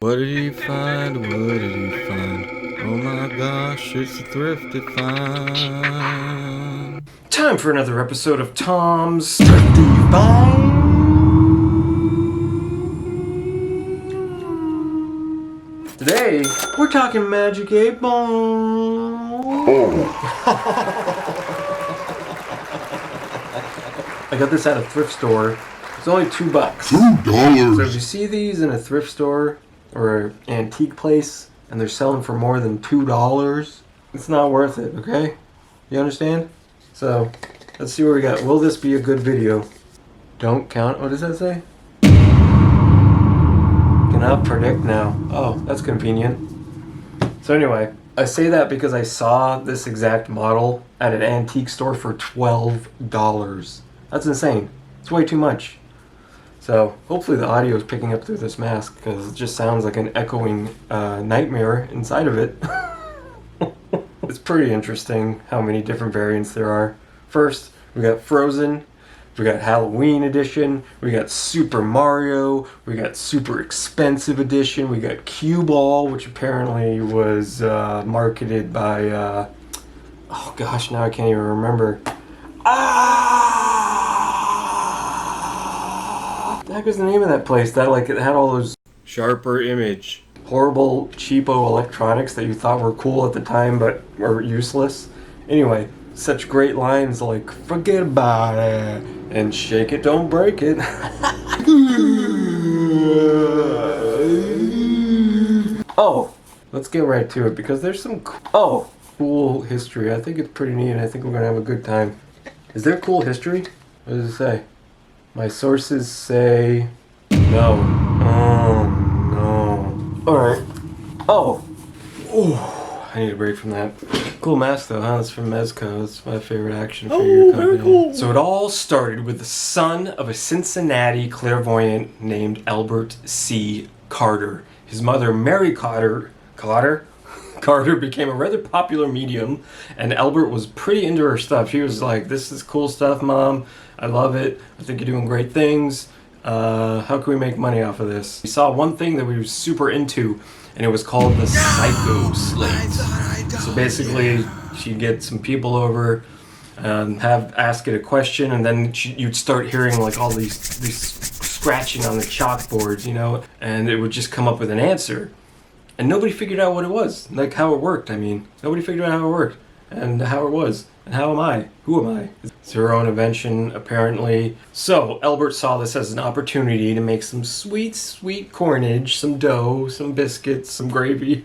What did he find? What did he find? Oh my gosh, it's a thrifty find. Time for another episode of Tom's Thrifty Find. Today, we're talking Magic 8 Ball. I got this at a thrift store. It's only $2. $2. So if you see these in a thrift store or an antique place and they're selling for more than $2, it's not worth it, okay? You understand? So, let's see what we got. Will this be a good video? Don't count. What does that say? Cannot predict now. Oh, that's convenient. So anyway, I say that because I saw this exact model at an antique store for $12. That's insane. It's way too much. So hopefully the audio is picking up through this mask because it just sounds like an echoing nightmare inside of it. It's pretty interesting how many different variants there are. First, we got Frozen, we got Halloween edition, we got Super Mario, we got super expensive edition, we got Cue Ball, which apparently was marketed by, oh gosh, now I can't even remember. What the heck was the name of that place? That like it had all those Sharper image. horrible, cheapo electronics that you thought were cool at the time but were useless. Anyway, such great lines like, forget about it, and shake it, don't break it. Oh, let's get right to it because there's some cool history. I think it's pretty neat and I think we're going to have a good time. Is there cool history? What does it say? My sources say no. Oh, no. Alright. Oh, I need a break from that. Cool mask though, huh? That's from Mezco. That's my favorite action figure company. Very cool. So it all started with the son of a Cincinnati clairvoyant named Albert C. Carter. His mother, Mary Carter became a rather popular medium, and Albert was pretty into her stuff. She was like, this is cool stuff, Mom. I love it. I think you're doing great things. How can we make money off of this? We saw one thing that we were super into, and it was called the Psycho Slate. So basically, she'd get some people over, ask it a question, and then you'd start hearing like all these scratching on the chalkboards, you know, and it would just come up with an answer. And nobody figured out what it was, like how it worked. I mean, nobody figured out how it worked, and how it was, and how am I? Who am I? It's her own invention, apparently. So, Albert saw this as an opportunity to make some sweet, sweet cornage, some dough, some biscuits, some gravy.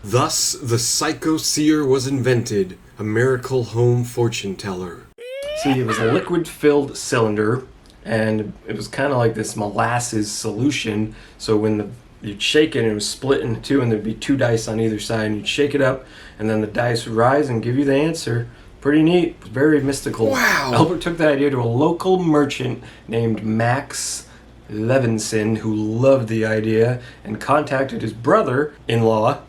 Thus, the Psycho Seer was invented, a miracle home fortune teller. See, it was a liquid-filled cylinder, and it was kind of like this molasses solution. So when you'd shake it, and it was split into two, and there'd be two dice on either side, and you'd shake it up, and then the dice would rise and give you the answer. Pretty neat. Very mystical. Wow. Albert took that idea to a local merchant named Max Levinson, who loved the idea, and contacted his brother-in-law,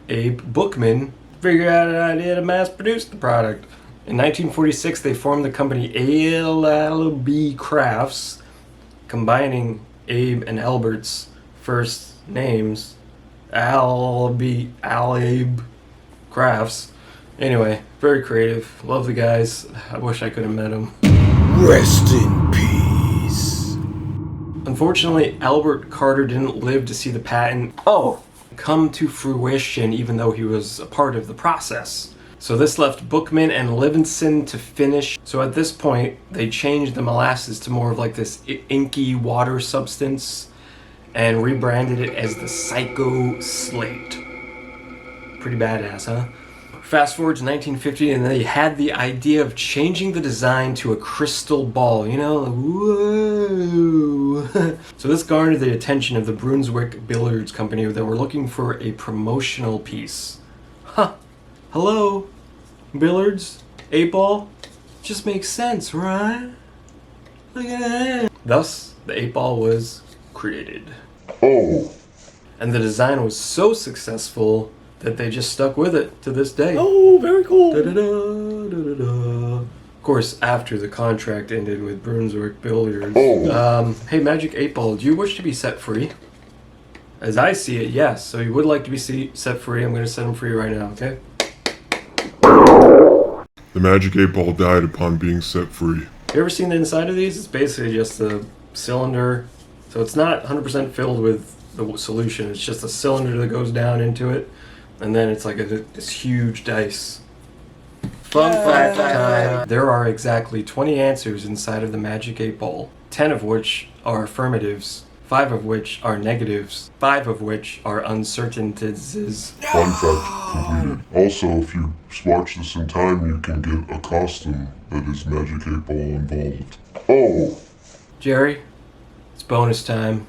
Abe Bookman, to figure out an idea to mass-produce the product. In 1946, they formed the company ALB Crafts, combining Abe and Albert's first names, Abe Crafts. Anyway, very creative. Love the guys. I wish I could have met them. Rest in peace. Unfortunately, Albert Carter didn't live to see the patent come to fruition, even though he was a part of the process. So this left Bookman and Levinson to finish. So at this point, they changed the molasses to more of like this inky water substance and rebranded it as the Psycho Slate. Pretty badass, huh? Fast forward to 1950, and they had the idea of changing the design to a crystal ball, you know? Whoa! So this garnered the attention of the Brunswick Billiards Company that were looking for a promotional piece. Huh. Hello? Billiards? 8-ball? Just makes sense, right? Look at that. Thus, the 8-ball was created. And the design was so successful that they just stuck with it to this day. Oh, very cool. Da-da-da, da-da-da. course, after the contract ended with Brunswick Builders. Oh. Hey, Magic 8 Ball, do you wish to be set free? As I see it, yes. So you would like to be set free. I'm going to set him free right now, okay? The Magic 8 Ball died upon being set free. You ever seen the inside of these? It's basically just a cylinder. So it's not 100% filled with the solution. It's just a cylinder that goes down into it. And then it's like this huge dice. Fun fact time. There are exactly 20 answers inside of the Magic 8 Ball. 10 of which are affirmatives. 5 of which are negatives. 5 of which are uncertainties. Fun fact completed. Also, if you watch this in time, you can get a costume that is Magic 8 Ball involved. Oh! Jerry, it's bonus time.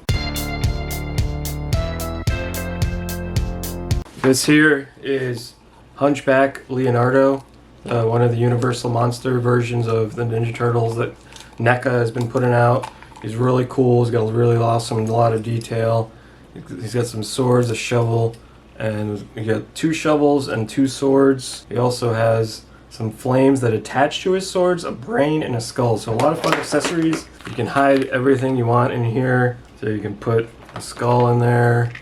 This here is Hunchback Leonardo, one of the Universal Monster versions of the Ninja Turtles that NECA has been putting out. He's really cool. He's got a really awesome, a lot of detail. He's got some swords, a shovel, and he got 2 shovels and 2 swords. He also has some flames that attach to his swords, a brain, and a skull. So a lot of fun accessories. You can hide everything you want in here. So you can put a skull in there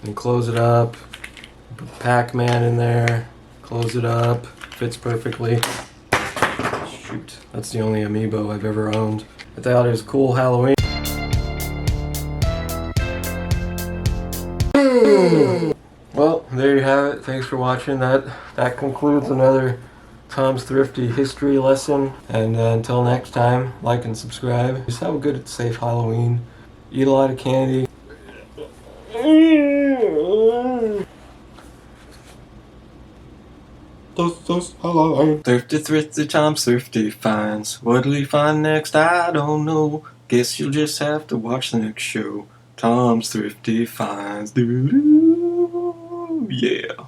and close it up. Put Pac-Man in there, close it up. Fits perfectly. Shoot, that's the only amiibo I've ever owned. I thought it was cool Halloween. Well, there you have it. Thanks for watching. That concludes another Tom's Thrifty history lesson. And until next time, like and subscribe. Just have a good, safe Halloween. Eat a lot of candy. Thrifty, Tom's Thrifty finds. What'll he find next? I don't know. Guess you'll just have to watch the next show. Tom's Thrifty finds. Doo-doo. Yeah.